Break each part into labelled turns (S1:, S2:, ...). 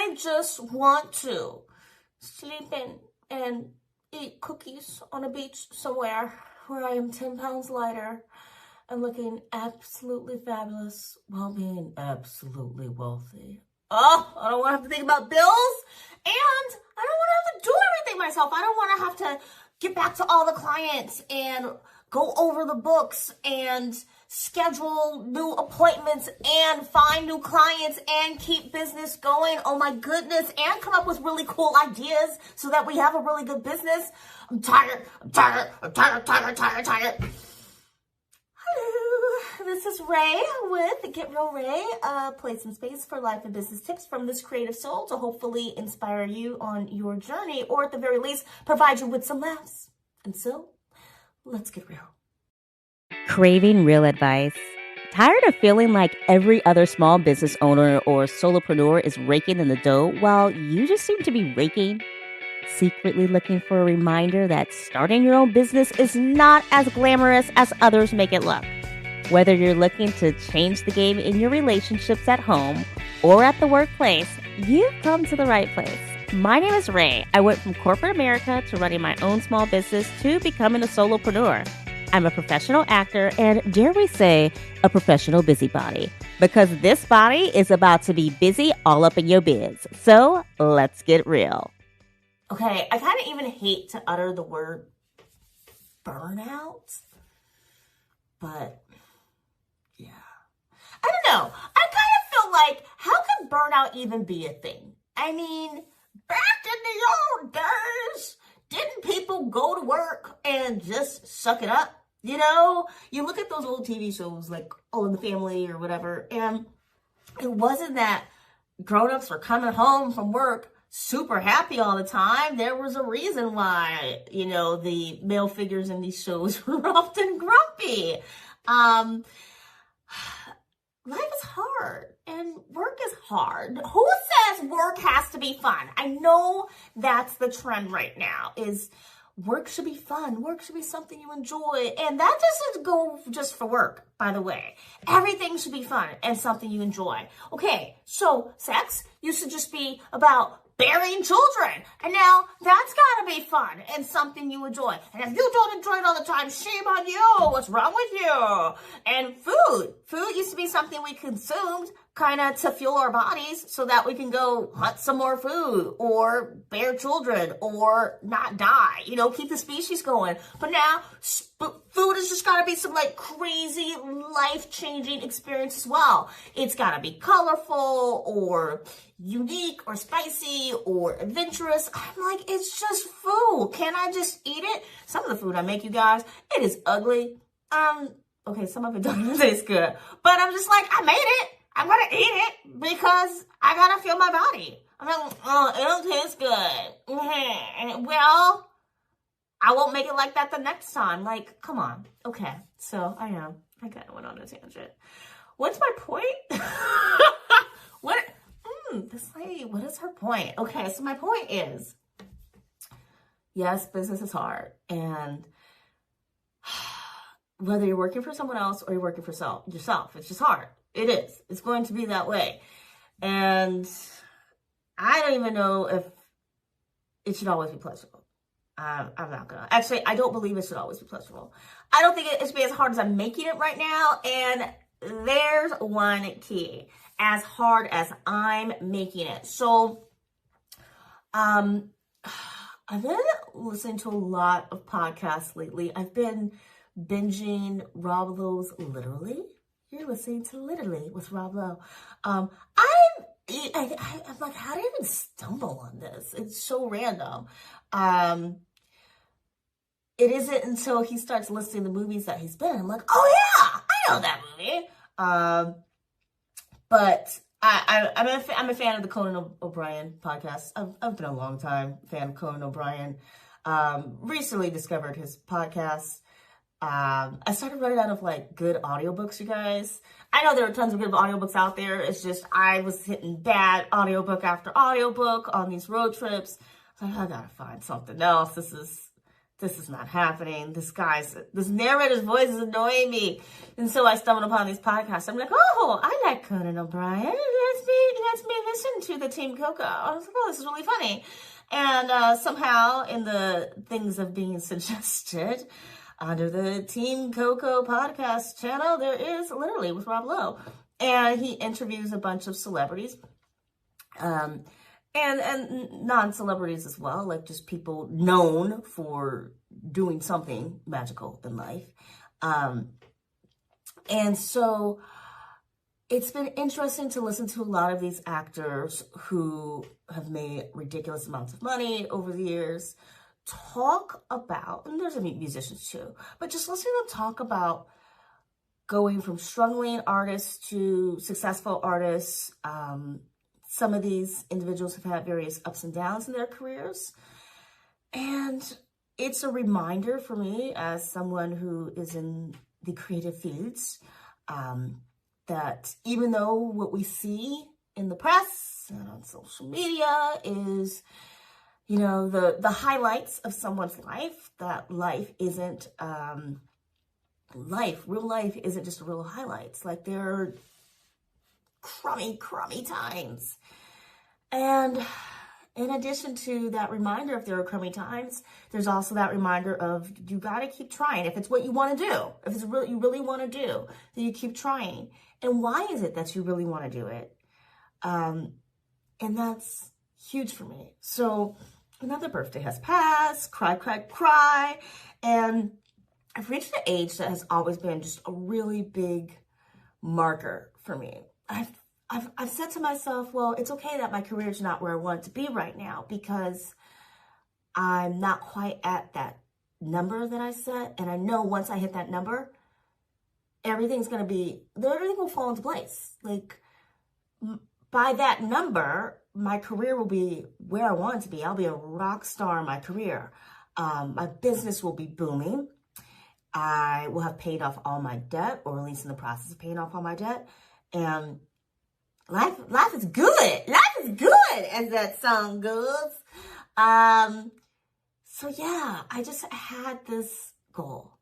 S1: I just want to sleep in and eat cookies on a beach somewhere where I am 10 pounds lighter and looking absolutely fabulous while being absolutely wealthy. Oh, I don't want to have to think about bills, and I don't want to have to do everything myself. I don't want to have to get back to all the clients and go over the books and schedule new appointments and find new clients and keep business going. Oh my goodness. And come up with really cool ideas so that we have a really good business. I'm tired. Hello, this is Ray with Get Real Ray, a place and space for life and business tips from this creative soul to hopefully inspire you on your journey, or at the very least, provide you with some laughs. And so, let's get real.
S2: Craving real advice? Tired of feeling like every other small business owner or solopreneur is raking in the dough while you just seem to be raking? Secretly looking for a reminder that starting your own business is not as glamorous as others make it look. Whether you're looking to change the game in your relationships at home or at the workplace, you've come to the right place. My name is Ray. I went from corporate America to running my own small business to becoming a solopreneur. I'm a professional actor and, dare we say, a professional busybody, because this body is about to be busy all up in your biz. So let's get real.
S1: Okay, I kind of even hate to utter the word burnout, but yeah. I don't know. I kind of feel like, how could burnout even be a thing? I mean, back in the old days, didn't people go to work and just suck it up? You know, you look at those old TV shows like All in the Family or whatever, and it wasn't that grown-ups were coming home from work super happy all the time. There was a reason why, you know, the male figures in these shows were often grumpy. Life is hard and work is hard. Who says work has to be fun? I know that's the trend right now, is work should be fun. Work should be something you enjoy. And that doesn't go just for work, by the way. Everything should be fun and something you enjoy. Okay, so sex used to just be about bearing children. And now that's gotta be fun and something you enjoy. And if you don't enjoy it all the time, shame on you. What's wrong with you? And food. Food used to be something we consumed kind of to fuel our bodies so that we can go hunt some more food or bear children or not die, you know, keep the species going. But now food has just got to be some like crazy life-changing experience as well. It's got to be colorful or unique or spicy or adventurous. I'm like, it's just food. Can I just eat it? Some of the food I make, you guys, it is ugly. Okay, some of it doesn't taste good, but I'm just like, I made it. I'm going to eat it because I got to feel my body. I'm like, oh, it don't taste good. Well, I won't make it like that the next time. Like, come on. Okay, so I kind of went on a tangent. What's my point? This lady, what is her point? Okay, so my point is, yes, business is hard. And whether you're working for someone else or you're working for yourself, it's just hard. It is. It's going to be that way. And I don't even know if it should always be pleasurable. I'm not going to. Actually, I don't believe it should always be pleasurable. I don't think it should be as hard as I'm making it right now. And there's one key. As hard as I'm making it. So, I've been listening to a lot of podcasts lately. I've been binging Rob Lowe's Literally. You're listening to Literally with Rob Lowe. I'm like, how did I even stumble on this? It's so random. It isn't until he starts listing the movies that he's been in. I'm like, oh yeah, I know that movie. But I'm a fan of the Conan O'Brien podcast. I've been a long time fan of Conan O'Brien. Recently discovered his podcast. I started running out of like good audiobooks, you guys. I know there are tons of good audiobooks out there. It's just I was hitting bad audiobook after audiobook on these road trips. I was like, I gotta find something else. This is not happening. This narrator's voice is annoying me. And so I stumbled upon these podcasts. I'm like, oh, I like Conan O'Brien. invites me to listen to the Team Coco. I was like, oh, this is really funny. And somehow in the things of being suggested under the Team Coco podcast channel, there is Literally with Rob Lowe. And he interviews a bunch of celebrities. And non-celebrities as well, like just people known for doing something magical in life. And so it's been interesting to listen to a lot of these actors who have made ridiculous amounts of money over the years talk about, and there's musicians too, but just listening to them talk about going from struggling artists to successful artists. Some of these individuals have had various ups and downs in their careers. And it's a reminder for me as someone who is in the creative fields, that even though what we see in the press and on social media is, you know, the highlights of someone's life, that life isn't, real life isn't just real highlights. Like there are crummy times. And in addition to that reminder, if there are crummy times, there's also that reminder of you got to keep trying. If it's what you want to do, if it's what you really want to do, then you keep trying. And why is it that you really want to do it? And that's huge for me. So another birthday has passed, cry. And I've reached an age that has always been just a really big marker for me. I've said to myself, well, it's okay that my career is not where I want it to be right now because I'm not quite at that number that I set. And I know once I hit that number, everything will fall into place. Like by that number, my career will be where I want it to be. I'll be a rock star in my career. My business will be booming. I will have paid off all my debt, or at least in the process of paying off all my debt. And life is good. Life is good, as that song goes. So yeah, I just had this goal.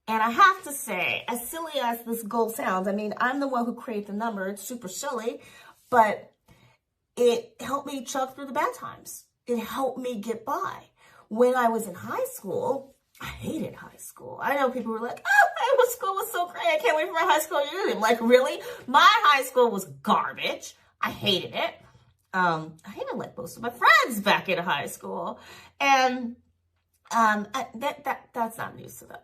S1: And I have to say, as silly as this goal sounds, I mean, I'm the one who created the number. It's super silly, but it helped me chug through the bad times. It helped me get by. When I was in high school, I hated high school. I know people were like, oh, high school was so great. I can't wait for my high school reunion. I'm like, really? My high school was garbage. I hated it. I hated like most of my friends back in high school. And that's not news to them.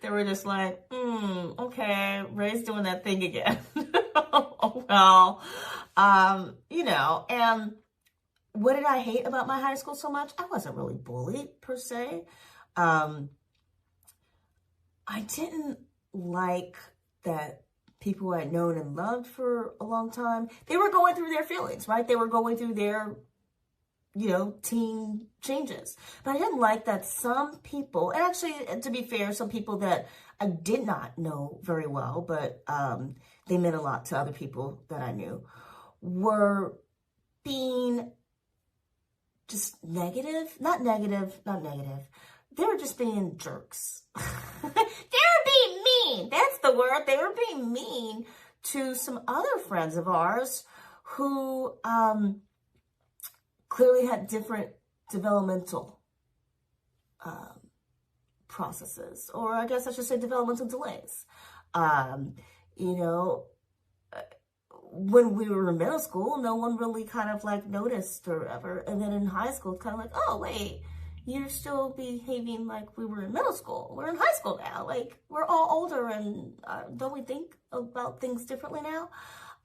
S1: They were just like, okay, Ray's doing that thing again. Oh, well, you know, and what did I hate about my high school so much? I wasn't really bullied per se. I didn't like that people I had known and loved for a long time, they were going through their feelings, right? They were going through their, you know, teen changes. But I didn't like that some people, and actually, to be fair, some people that I did not know very well, but they meant a lot to other people that I knew, were being just negative. Not negative. They were just being jerks. They were being mean. That's the word. They were being mean to some other friends of ours who clearly had different developmental processes, or I guess I should say developmental delays. You know, when we were in middle school, no one really kind of like noticed or ever. And then in high school, it's kind of like, oh, wait, you're still behaving like we were in middle school. We're in high school now. Like, we're all older, and don't we think about things differently now?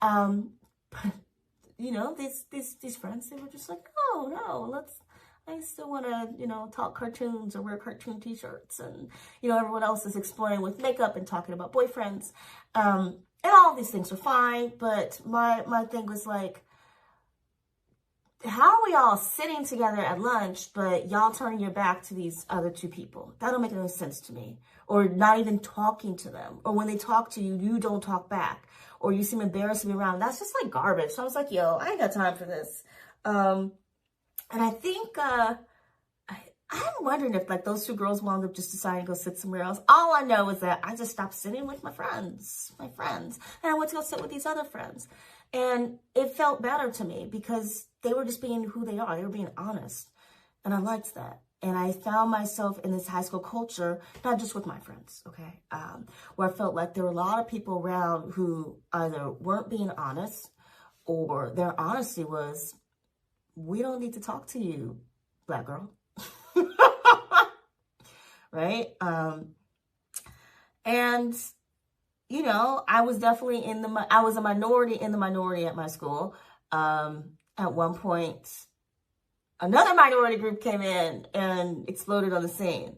S1: But, you know, these friends, they were just like, oh, no, I still want to, you know, talk cartoons or wear cartoon t-shirts. And, you know, everyone else is exploring with makeup and talking about boyfriends. And all these things are fine, but my thing was like, how are we all sitting together at lunch, but y'all turning your back to these other two people? That don't make any sense to me. Or not even talking to them. Or when they talk to you, you don't talk back. Or you seem embarrassed to be around. That's just like garbage. So I was like, yo, I ain't got time for this. And I think, I'm wondering if like those two girls wound up just deciding to go sit somewhere else. All I know is that I just stopped sitting with my friends, and I went to go sit with these other friends. And it felt better to me because they were just being who they are. They were being honest. And I liked that. And I found myself in this high school culture, not just with my friends, okay, where I felt like there were a lot of people around who either weren't being honest or their honesty was, we don't need to talk to you, Black girl. Right? And, you know, I was definitely I was a minority in the minority at my school. At one point, another minority group came in and exploded on the scene.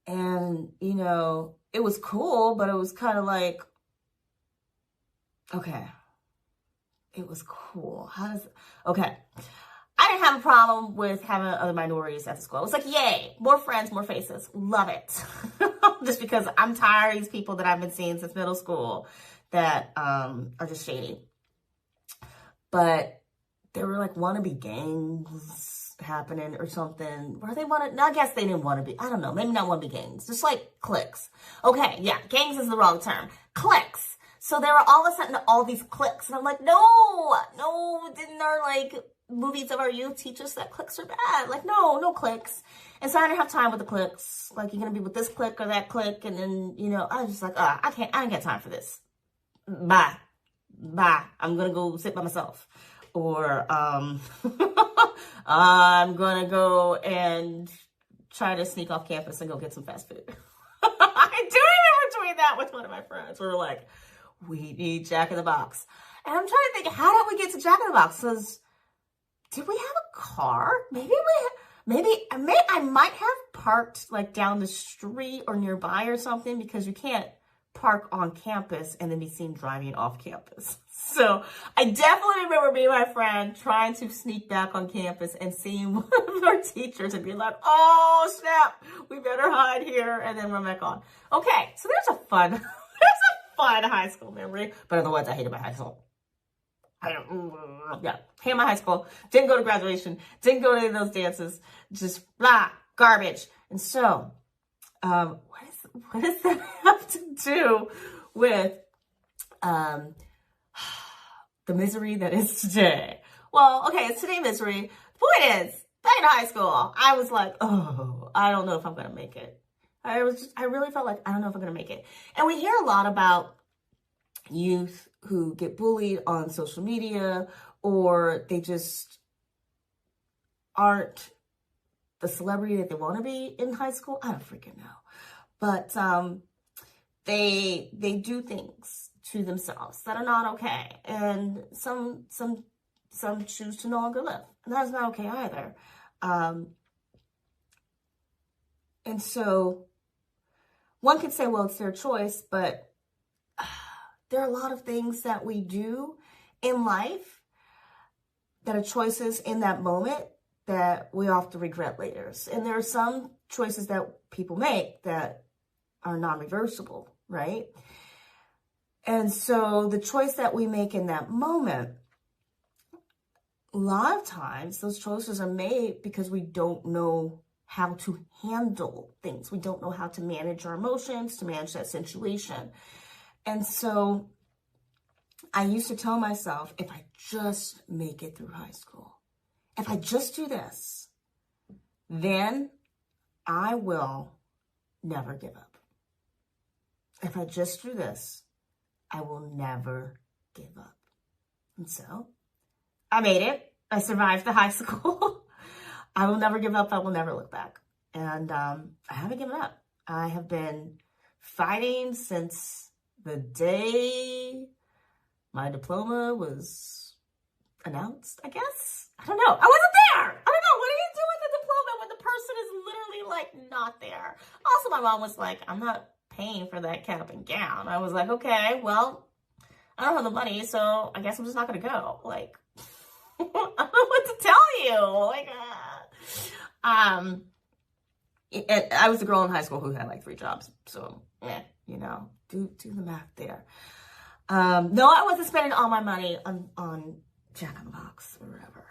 S1: And, you know, it was cool, but it was kind of like, okay, it was cool. Okay. I didn't have a problem with having other minorities at the school. It was like, yay, more friends, more faces. Love it. Just because I'm tired of these people that I've been seeing since middle school that are just shady. But there were like wannabe gangs happening or something. Where they wanted, I guess they didn't want to be, I don't know, maybe not wannabe gangs. Just like cliques. Okay, yeah, gangs is the wrong term. Cliques. So there were all of a sudden all these cliques. And I'm like, no, didn't our like movies of our youth teach us that cliques are bad? Like, no cliques. And so I didn't have time with the cliques. Like, you're going to be with this clique or that clique. And then, you know, I was just like, I ain't got time for this. Bye. I'm going to go sit by myself. Or, I'm going to go and try to sneak off campus and go get some fast food. I do remember doing that with one of my friends. We were like, we need Jack in the Box. And I'm trying to think, how did we get to Jack in the Box? Because did we have a car? Maybe I might have parked like down the street or nearby or something, because you can't park on campus and then be seen driving off campus. So I definitely remember me and my friend trying to sneak back on campus and seeing one of our teachers and being like, oh snap, we better hide here, and then run back on. Okay, so there's a fun high school memory, but otherwise I hated my high school. Hated my high school. Didn't go to graduation. Didn't go to any of those dances. Just garbage. And so, what does that have to do with the misery that is today? Well, okay, it's today misery. The point is, back in high school, I was like, oh, I don't know if I'm gonna make it. I really felt like I don't know if I'm gonna make it. And we hear a lot about youth who get bullied on social media, or they just aren't the celebrity that they want to be in high school. I don't freaking know. But they do things to themselves that are not okay. And some choose to no longer live. And that's not okay either. And so one could say, well, it's their choice, but there are a lot of things that we do in life that are choices in that moment that we often regret later. And there are some choices that people make that are non-reversible, right? And so the choice that we make in that moment, a lot of times those choices are made because we don't know how to handle things. We don't know how to manage our emotions, to manage that situation. And so I used to tell myself, if I just make it through high school, if I just do this, then I will never give up. If I just do this, I will never give up. And so I made it. I survived the high school. I will never give up. I will never look back. And I haven't given up. I have been fighting since the day my diploma was announced, I guess. I don't know. I wasn't there. I don't know. What do you do with the diploma when the person is literally like not there? Also, my mom was like, I'm not paying for that cap and gown. I was like, okay, well, I don't have the money, so I guess I'm just not going to go. Like, I don't know what to tell you. Like, I was the girl in high school who had like 3 jobs. So, you know, do the math there. No, I wasn't spending all my money on Jack in the Box or whatever.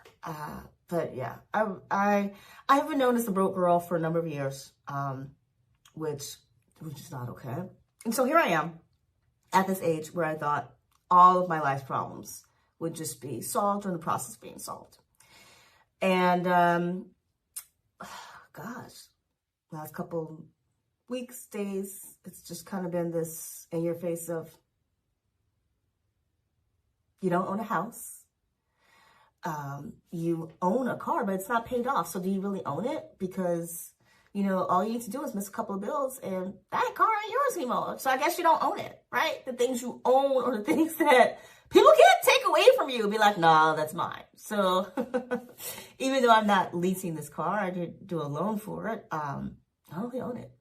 S1: But yeah, I have been known as the broke girl for a number of years, which is not okay. And so here I am at this age where I thought all of my life problems would just be solved or in the process of being solved. And gosh, last couple weeks, days, it's just kind of been this in your face of, you don't own a house. You own a car, but it's not paid off. So do you really own it? Because, you know, all you need to do is miss a couple of bills and that car ain't yours anymore. So I guess you don't own it, right? The things you own or the things that people can't take away from you, be like, nah, that's mine. So even though I'm not leasing this car, I did do a loan for it. I don't really own it.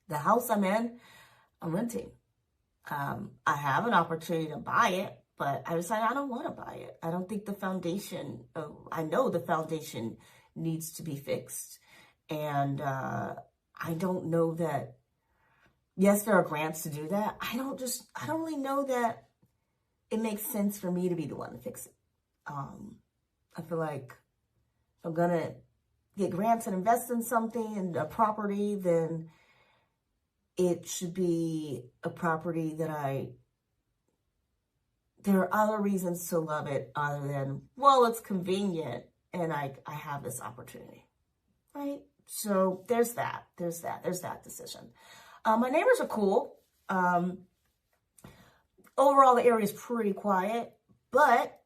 S1: The house I'm in, I'm renting. I have an opportunity to buy it, but I decided I don't want to buy it. I don't think the foundation, I know the foundation needs to be fixed. And I don't know that, yes, there are grants to do that. I don't really know that it makes sense for me to be the one to fix it. I feel like if I'm going to get grants and invest in something, in a property, then it should be a property that there are other reasons to love it other than, well, it's convenient and I have this opportunity, right? So there's that decision. My neighbors are cool. Overall, the area is pretty quiet, but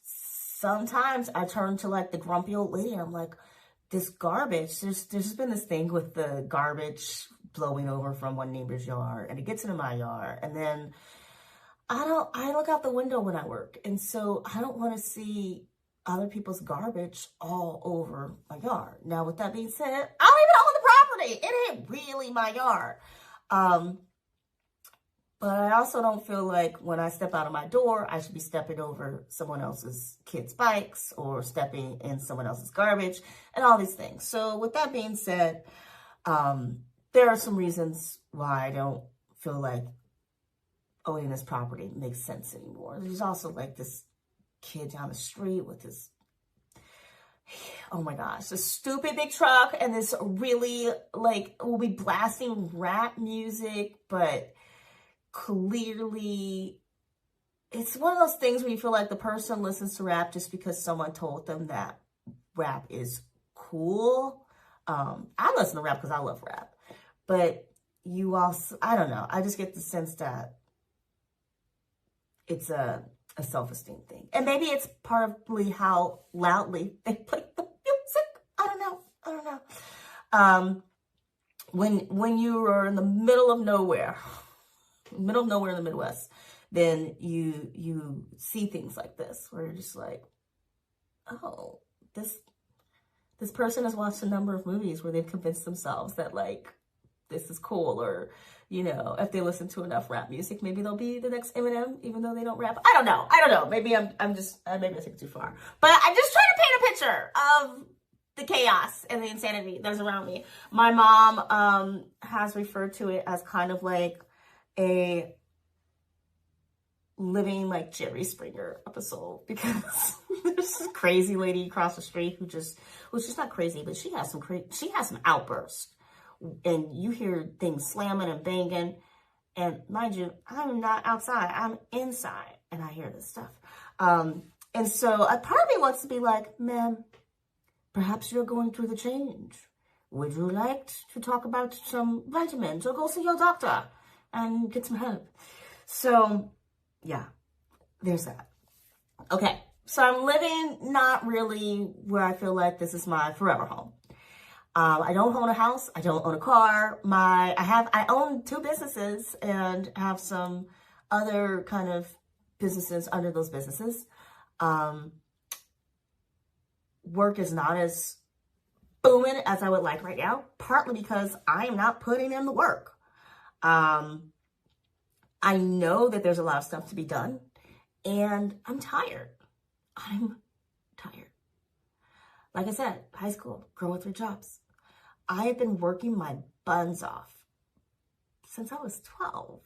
S1: sometimes I turn to like the grumpy old lady and I'm like, this garbage, there's just been this thing with the garbage blowing over from one neighbor's yard and it gets into my yard. And then I look out the window when I work. And so I don't want to see other people's garbage all over my yard. Now, with that being said, I don't even own the property. It ain't really my yard. But I also don't feel like when I step out of my door, I should be stepping over someone else's kids' bikes or stepping in someone else's garbage and all these things. So with that being said, there are some reasons why I don't feel like owning this property makes sense anymore. There's also like this kid down the street with this, oh my gosh, this stupid big truck and this really like, will be blasting rap music, but clearly it's one of those things where you feel like the person listens to rap just because someone told them that rap is cool. I listen to rap because I love rap, but you also, I don't know, I just get the sense that it's a self-esteem thing. And maybe it's partly how loudly they play the music. I don't know. When you are in the middle of nowhere in the Midwest, then you see things like this where you're just like, oh, this person has watched a number of movies where they've convinced themselves that like this is cool, or you know, if they listen to enough rap music, maybe they'll be the next Eminem, even though they don't rap. I don't know. Maybe I'm just, maybe I take it too far. But I'm just trying to paint a picture of the chaos and the insanity that's around me. My mom has referred to it as kind of like a living like Jerry Springer episode, because there's this crazy lady across the street who just, well, she's not crazy, but she has some outbursts. And you hear things slamming and banging. And mind you, I'm not outside. I'm inside. And I hear this stuff. And so a part of me wants to be like, ma'am, perhaps you're going through the change. Would you like to talk about some vitamins or go see your doctor and get some help? So, yeah, there's that. Okay, so I'm living not really where I feel like this is my forever home. I don't own a house. I don't own a car. I own 2 businesses and have some other kind of businesses under those businesses. Work is not as booming as I would like right now, partly because I am not putting in the work. I know that there's a lot of stuff to be done, and I'm tired. Like I said, high school, girl with 3 jobs. I have been working my buns off since I was 12.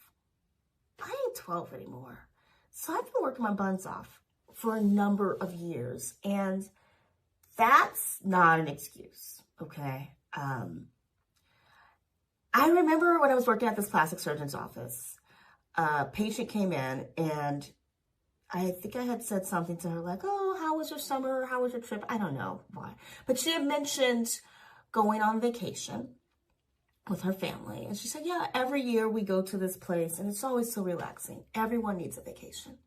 S1: I ain't 12 anymore. So I've been working my buns off for a number of years, and that's not an excuse, okay? I remember when I was working at this plastic surgeon's office, a patient came in, and I think I had said something to her like, oh, how was your summer? How was your trip? I don't know why. But she had mentioned going on vacation with her family. And she said, yeah, every year we go to this place and it's always so relaxing. Everyone needs a vacation.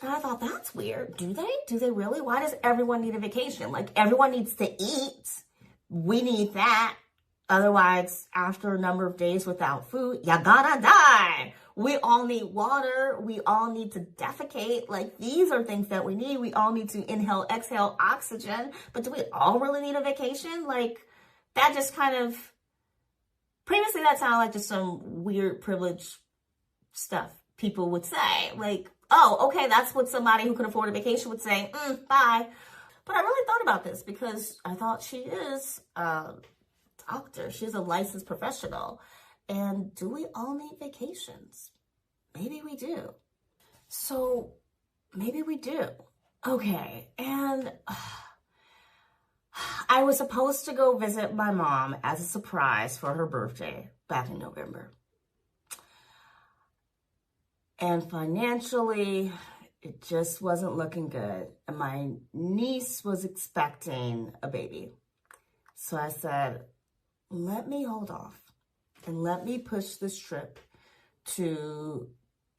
S1: And I thought, that's weird. Do they? Do they really? Why does everyone need a vacation? Like, everyone needs to eat. We need that. Otherwise, after a number of days without food, you're gonna die. We all need water. We all need to defecate. Like, these are things that we need. We all need to inhale, exhale oxygen. But do we all really need a vacation? Like, that just kind of, previously that sounded like just some weird privilege stuff people would say. Like, oh, okay, that's what somebody who can afford a vacation would say. Bye. But I really thought about this because I thought she is a doctor. She's a licensed professional. And do we all need vacations? Maybe we do. So maybe we do. Okay, and I was supposed to go visit my mom as a surprise for her birthday back in November. And financially, it just wasn't looking good. And my niece was expecting a baby. So I said, let me hold off and let me push this trip to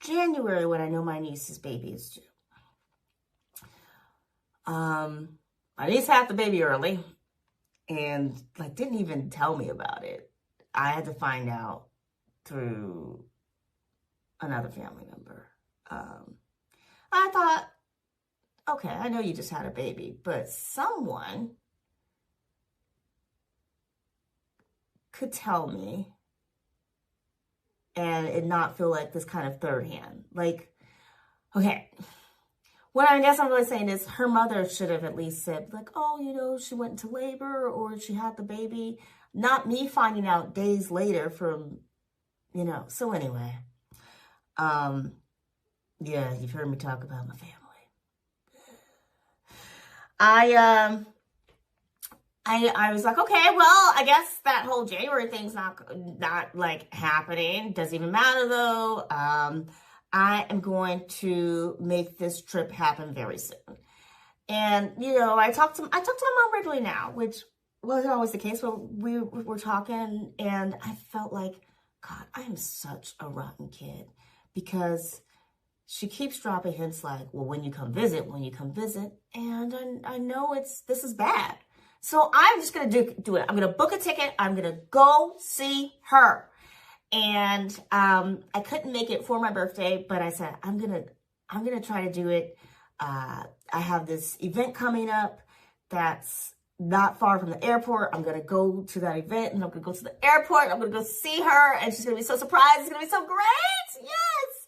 S1: January when I know my niece's baby is due. My niece had the baby early and like didn't even tell me about it. I had to find out through another family member. I thought, okay, I know you just had a baby, but someone could tell me and it not feel like this kind of third hand. Like, okay, what I guess I'm really saying is her mother should have at least said like, oh, you know, she went into labor or she had the baby. Not me finding out days later from, you know. So anyway, yeah, you've heard me talk about my family. I was like, okay, well, I guess that whole January thing's not like happening. Doesn't even matter though. I am going to make this trip happen very soon. And, you know, I talk to my mom regularly now, which wasn't always the case, but we were talking and I felt like, God, I am such a rotten kid because she keeps dropping hints like, well, when you come visit. And I know this is bad. So I'm just going to do it. I'm going to book a ticket. I'm going to go see her. And I couldn't make it for my birthday, but I said, I'm going to try to do it. I have this event coming up that's not far from the airport. I'm going to go to that event and I'm going to go to the airport. I'm going to go see her and she's going to be so surprised. It's going to be so great. Yes.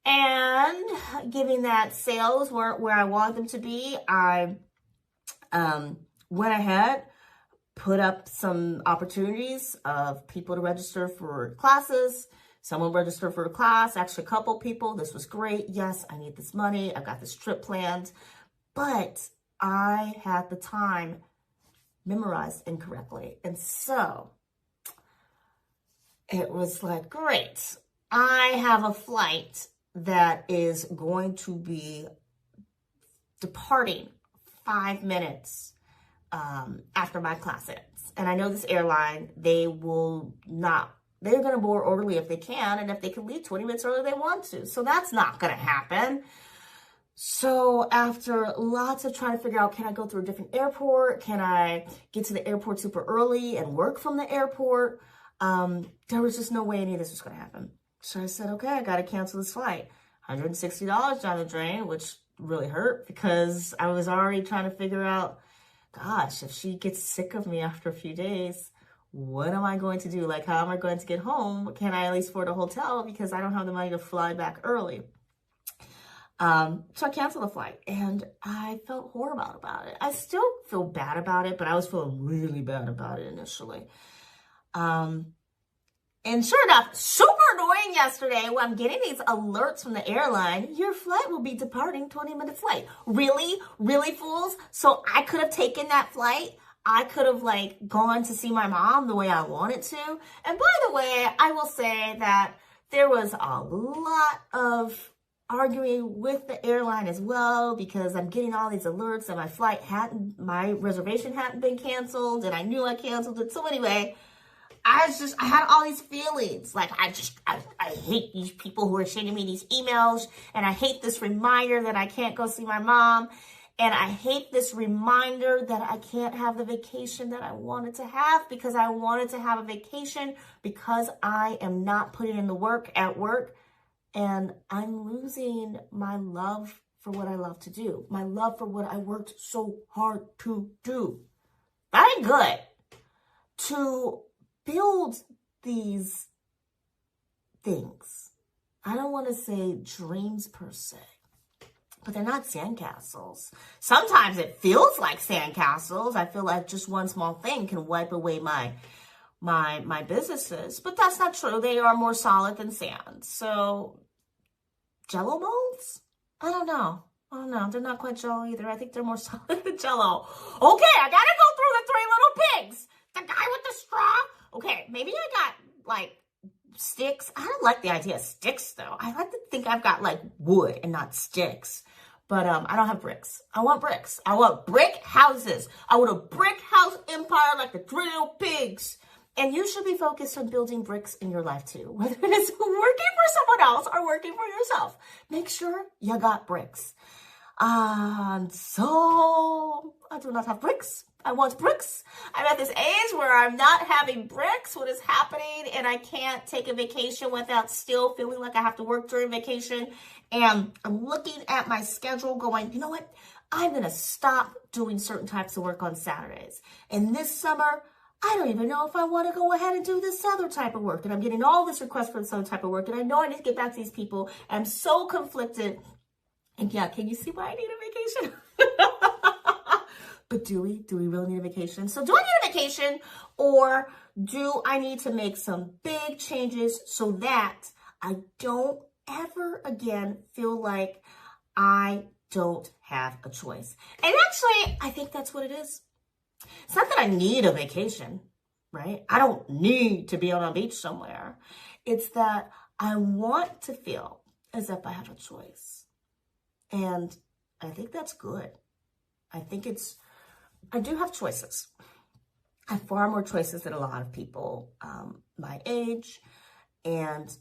S1: And given that sales weren't where I wanted them to be, I went ahead, put up some opportunities of people to register for classes. Someone registered for a class, actually a couple people. This was great. Yes, I need this money. I've got this trip planned. But I had the time memorized incorrectly. And so it was like, great. I have a flight that is going to be departing 5 minutes after my class ends. And I know this airline, they're going to board orderly if they can, and if they can leave 20 minutes earlier, they want to. So that's not going to happen. So after lots of trying to figure out, can I go through a different airport? Can I get to the airport super early and work from the airport? There was just no way any of this was going to happen. So I said, okay, I got to cancel this flight. $160 down the drain, which really hurt because I was already trying to figure out, gosh, if she gets sick of me after a few days, what am I going to do? Like, how am I going to get home? Can I at least afford a hotel? Because I don't have the money to fly back early. So I canceled the flight and I felt horrible about it. I still feel bad about it, but I was feeling really bad about it initially. And sure enough, super annoying yesterday when I'm getting these alerts from the airline, your flight will be departing 20 minutes late. Really? Really, fools? So I could have taken that flight. I could have like gone to see my mom the way I wanted to. And by the way, I will say that There was a lot of arguing with the airline as well because I'm getting all these alerts that my reservation hadn't been canceled, and I knew I canceled it. So anyway, I had all these feelings. Like, I hate these people who are sending me these emails, and I hate this reminder that I can't go see my mom. And I hate this reminder that I can't have the vacation that I wanted to have, because I wanted to have a vacation because I am not putting in the work at work. And I'm losing my love for what I love to do. My love for what I worked so hard to do. That ain't good. To build these things, I don't want to say dreams per se, but they're not sandcastles. Sometimes it feels like sandcastles. I feel like just one small thing can wipe away my businesses, but that's not true. They are more solid than sand. So Jello molds? I don't know. They're not quite Jello either. I think they're more solid than Jello. Okay, I gotta go through the 3 little pigs. The guy with the straw. Okay, maybe I got like sticks. I don't like the idea of sticks though. I like to think I've got like wood and not sticks. But I don't have bricks. I want bricks. I want brick houses. I want a brick house empire like the 3 little pigs. And you should be focused on building bricks in your life too, whether it is working for someone else or working for yourself. Make sure you got bricks. So I do not have bricks. I want bricks. I'm at this age where I'm not having bricks. What is happening? And I can't take a vacation without still feeling like I have to work during vacation. And I'm looking at my schedule going, you know what? I'm going to stop doing certain types of work on Saturdays. And this summer, I don't even know if I want to go ahead and do this other type of work. And I'm getting all this request for this other type of work. And I know I need to get back to these people. I'm so conflicted. And yeah, can you see why I need a vacation? But do we really need a vacation? So do I need a vacation, or do I need to make some big changes so that I don't ever again feel like I don't have a choice? And actually, I think that's what it is. It's not that I need a vacation, right? I don't need to be on a beach somewhere. It's that I want to feel as if I have a choice. And I think that's good. I do have choices. I have far more choices than a lot of people my age. And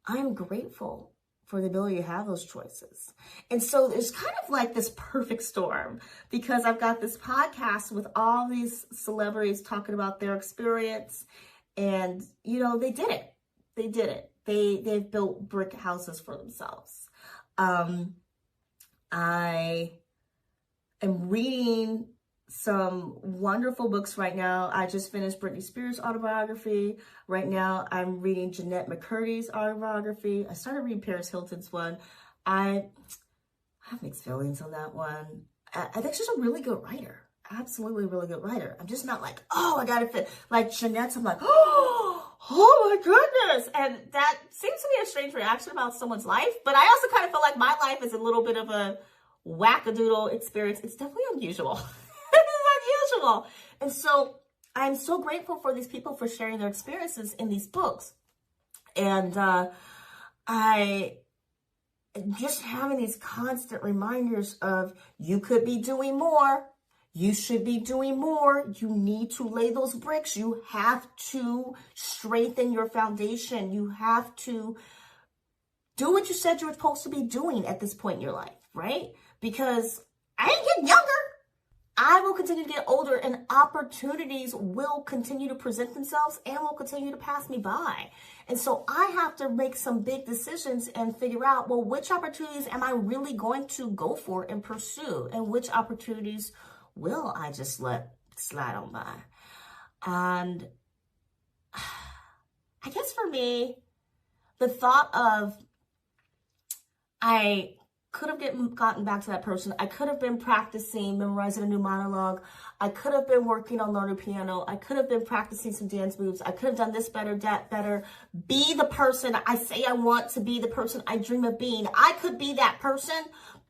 S1: I'm grateful for the ability to have those choices. And so there's kind of like this perfect storm, because I've got this podcast with all these celebrities talking about their experience. And, you know, they did it. They've built brick houses for themselves. I am reading some wonderful books right now. I just finished Britney Spears' autobiography. Right now, I'm reading Jeanette McCurdy's autobiography. I started reading Paris Hilton's one. I have mixed feelings on that one. I think she's a really good writer. Absolutely really good writer. I'm just not like, oh, I gotta fit. Like Jeanette's, I'm like, oh my goodness. And that seems to be a strange reaction about someone's life. But I also kind of feel like my life is a little bit of a wackadoodle experience. It's definitely unusual. Unusual. And so I'm so grateful for these people for sharing their experiences in these books. And I just having these constant reminders of, you could be doing more. You should be doing more. You need to lay those bricks. You have to strengthen your foundation. You have to do what you said you were supposed to be doing at this point in your life, right? Because I ain't getting younger. I will continue to get older, and opportunities will continue to present themselves and will continue to pass me by. And so I have to make some big decisions and figure out, well, which opportunities am I really going to go for and pursue? And which opportunities will I just let slide on by? And I guess for me, the thought of I could have gotten back to that person. I could have been practicing, memorizing a new monologue. I could have been working on learning piano. I could have been practicing some dance moves. I could have done this better, that better. Be the person I say I want to be, the person I dream of being. I could be that person,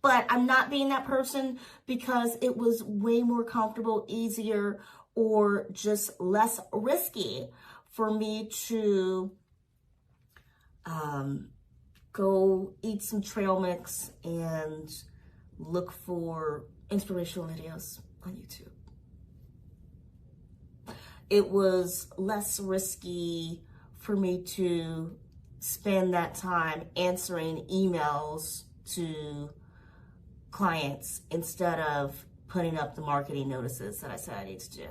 S1: but I'm not being that person because it was way more comfortable, easier, or just less risky for me to Go eat some trail mix and look for inspirational videos on YouTube. It was less risky for me to spend that time answering emails to clients instead of putting up the marketing notices that I said I need to do.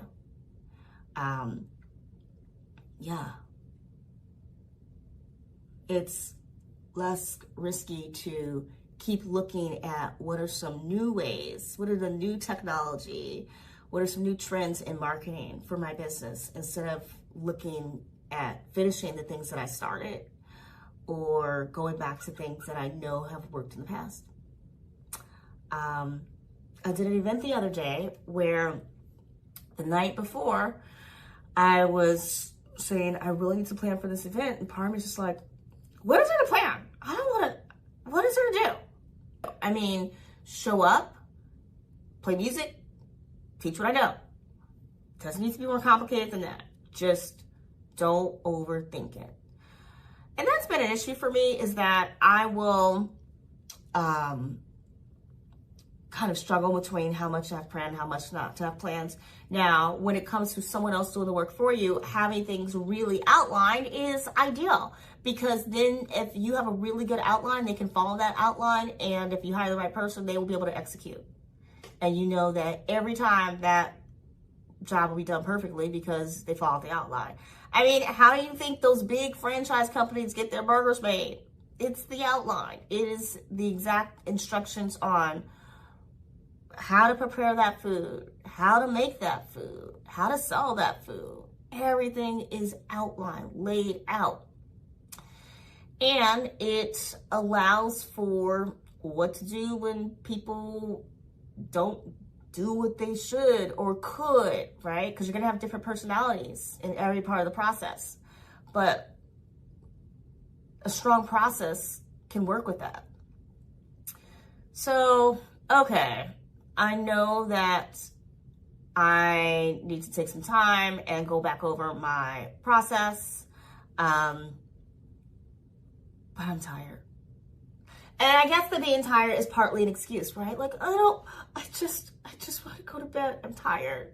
S1: Yeah. It's less risky to keep looking at what are some new ways, what are the new technology, what are some new trends in marketing for my business, instead of looking at finishing the things that I started or going back to things that I know have worked in the past. I did an event the other day where the night before I was saying, I really need to plan for this event. And part of me is just like, what is there to plan? I don't want to, what is there to do? I mean, show up, play music, teach what I know. Doesn't need to be more complicated than that. Just don't overthink it. And that's been an issue for me, is that I will kind of struggle between how much to have planned, how much not to have plans. Now, when it comes to someone else doing the work for you, having things really outlined is ideal, because then if you have a really good outline, they can follow that outline, and if you hire the right person, they will be able to execute. And you know that every time that job will be done perfectly because they follow the outline. I mean, how do you think those big franchise companies get their burgers made? It's the outline. It is the exact instructions on how to prepare that food, how to make that food, how to sell that food. Everything is outlined, laid out. And it allows for what to do when people don't do what they should or could, right? Because you're going to have different personalities in every part of the process. But a strong process can work with that. So, okay, I know that I need to take some time and go back over my process, but I'm tired. And I guess that being tired is partly an excuse, right? Like, I just want to go to bed. I'm tired.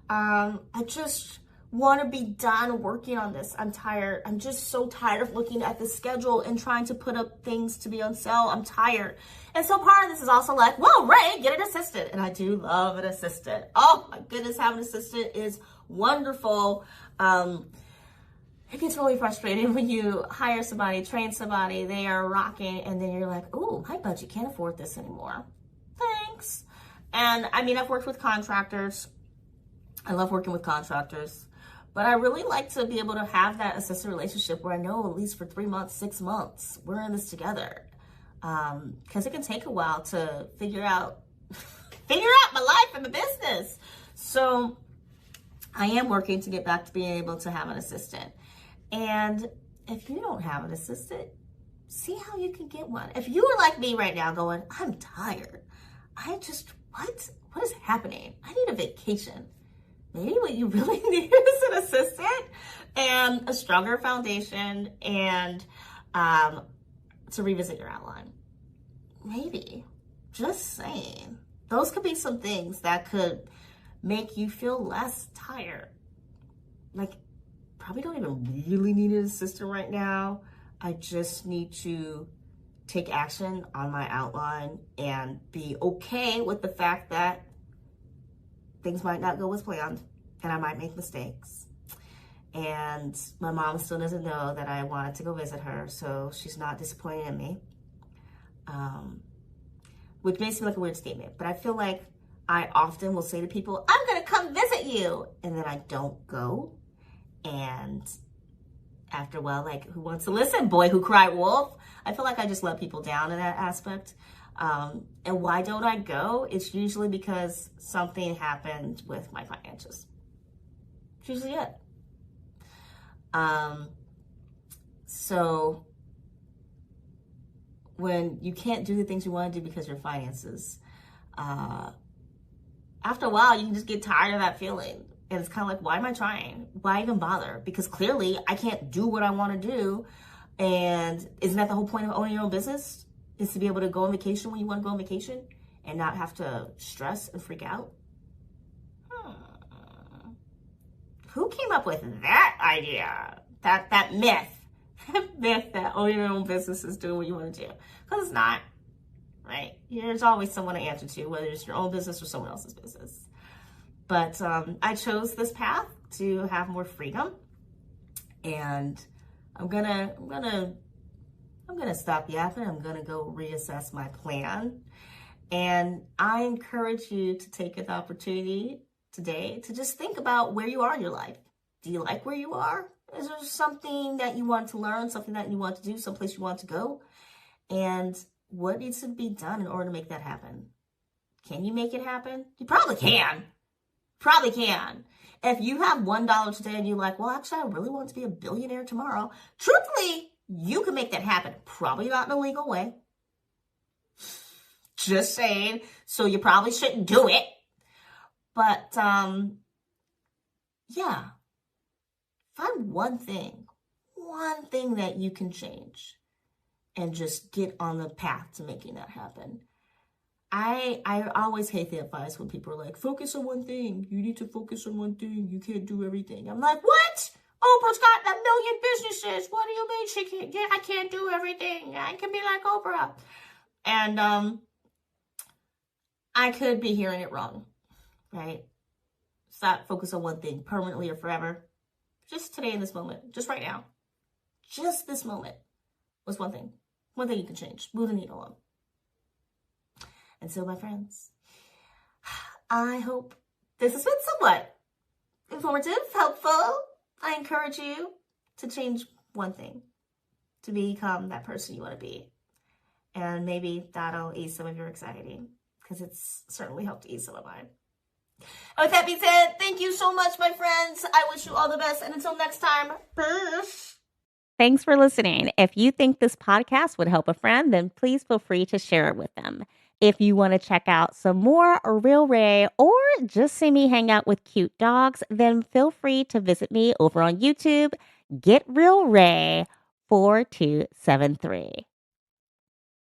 S1: I just want to be done working on this. I'm tired. I'm just so tired of looking at the schedule and trying to put up things to be on sale. I'm tired. And so part of this is also like, well, Ray, get an assistant. And I do love an assistant. Oh my goodness, having an assistant is wonderful. It gets really frustrating when you hire somebody, train somebody, they are rocking, and then you're like, oh, my budget can't afford this anymore. Thanks. And I mean, I've worked with contractors. I love working with contractors. But I really like to be able to have that assistant relationship where I know at least for 3 months, 6 months, we're in this together. Because it can take a while to figure out my life and the business. So I am working to get back to being able to have an assistant. And if you don't have an assistant, see how you can get one. If you are like me right now going, I'm tired. What is happening? I need a vacation. Maybe what you really need is an assistant and a stronger foundation and to revisit your outline. Maybe. Just saying. Those could be some things that could make you feel less tired. Like, probably don't even really need an assistant right now. I just need to take action on my outline and be okay with the fact that things might not go as planned and I might make mistakes. And my mom still doesn't know that I wanted to go visit her, so she's not disappointed in me. Which may seem like a weird statement, but I feel like I often will say to people, I'm gonna come visit you, and then I don't go. And after a while, like, who wants to listen? Boy who cried wolf. I feel like I just let people down in that aspect. And why don't I go? It's usually because something happened with my finances. It's usually it. So when you can't do the things you want to do because of your finances, after a while, you can just get tired of that feeling. And it's kind of like, why am I trying? Why even bother? Because clearly I can't do what I want to do And isn't that the whole point of owning your own business? Is to be able to go on vacation when you want to go on vacation and not have to stress and freak out? Who came up with that idea? That myth? Myth that owning your own business is doing what you want to do. Because it's not, right? There's always someone to answer to, whether it's your own business or someone else's business. But I chose this path to have more freedom, and I'm gonna stop yapping. I'm gonna go reassess my plan, and I encourage you to take an opportunity today to just think about where you are in your life. Do you like where you are? Is there something that you want to learn, something that you want to do, someplace you want to go? And what needs to be done in order to make that happen? Can you make it happen? You probably can. Probably can. If you have $1 today and you're like, well, actually, I really want to be a billionaire tomorrow. Truthfully, you can make that happen. Probably not in a legal way. Just saying. So you probably shouldn't do it. But, yeah. Find one thing that you can change and just get on the path to making that happen. I always hate the advice when people are like, focus on one thing. You need to focus on one thing. You can't do everything. I'm like, what? Oprah's got 1 million businesses. What do you mean she can't? Yeah, I can't do everything. I can be like Oprah. And I could be hearing it wrong, right? Stop, focus on one thing permanently or forever. Just today in this moment, just right now. Just this moment was one thing. One thing you can change. Move the needle on. And so, my friends, I hope this has been somewhat informative, helpful. I encourage you to change one thing, to become that person you want to be. And maybe that'll ease some of your anxiety, because it's certainly helped ease some of mine. And with that being said, thank you so much, my friends. I wish you all the best. And until next time, peace.
S2: Thanks for listening. If you think this podcast would help a friend, then please feel free to share it with them. If you want to check out some more Real Ray or just see me hang out with cute dogs, then feel free to visit me over on YouTube. Get Real Ray 4273.